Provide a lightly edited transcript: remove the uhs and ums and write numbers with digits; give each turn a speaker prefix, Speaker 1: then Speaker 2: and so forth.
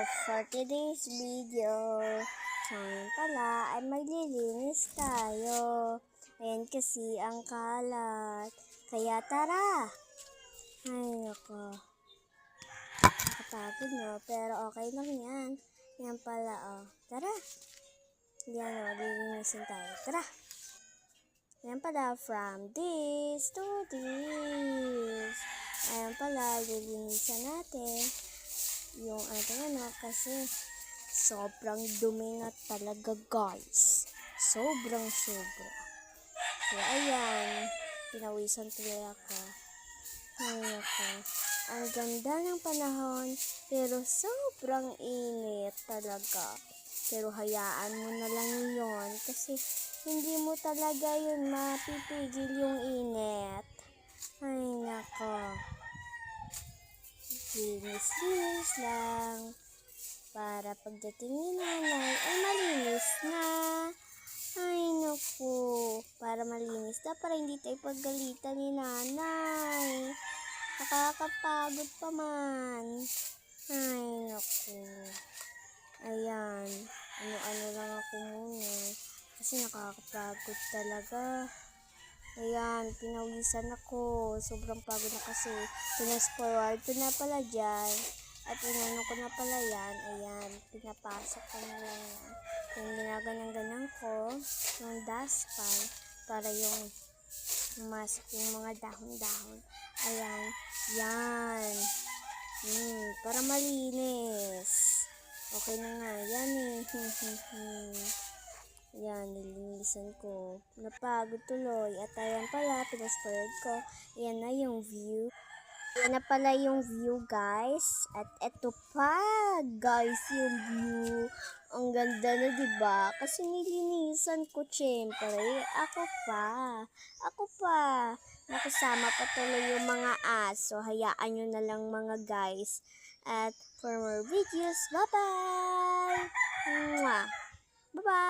Speaker 1: for today's video, ngayon pala ay maglilinis tayo. Ayan kasi ang kalat. Kaya tara! Ay nako. Nakapagod no, pero okay lang yan. Yan pala Tara! Yan lilinisin tayo. Tara! Yan pala, from this to this. Ayan pala, lilinisan natin yung kasi sobrang dumi na talaga guys. Sobrang. Kaya ayan, pinawisan tuloy ako. Ay ako. Ang ganda ng panahon, pero sobrang init talaga. Pero hayaan mo na lang yun kasi hindi mo talaga yun mapipigil yung init. Ay nako. Linis lang para pagdating ni nanay ay malinis na. Ay naku, para malinis na, para hindi tayo paggalitan ni nanay. Nakakapagod pa man. Ay naku. Ayan, ano lang ako muna kasi nakakapagod talaga. Ayan, pinawisan ako. Sobrang pagod na kasi. Pinas-forward ko na pala dyan. At inano ko na pala yan. Ayan, pinapasok ko na lang yan. Yung ginaganang-ganang ko, yung dustpan, para yung masok yung mga dahon-dahon. Ayan, yan. Para malinis. Okay na nga, yan Yan, nilinisan ko. Napagod tuloy. At ayan pala, pinasforward ko. Ayan na yung view. Ayan na pala yung view, guys. At eto pa, guys, yung view. Ang ganda na, diba? Kasi nilinisan ko, syempre. Ako pa. Nakasama pa tuloy yung mga aso. Hayaan nyo na lang, mga guys. At for more videos, bye-bye! Mwah! Bye-bye!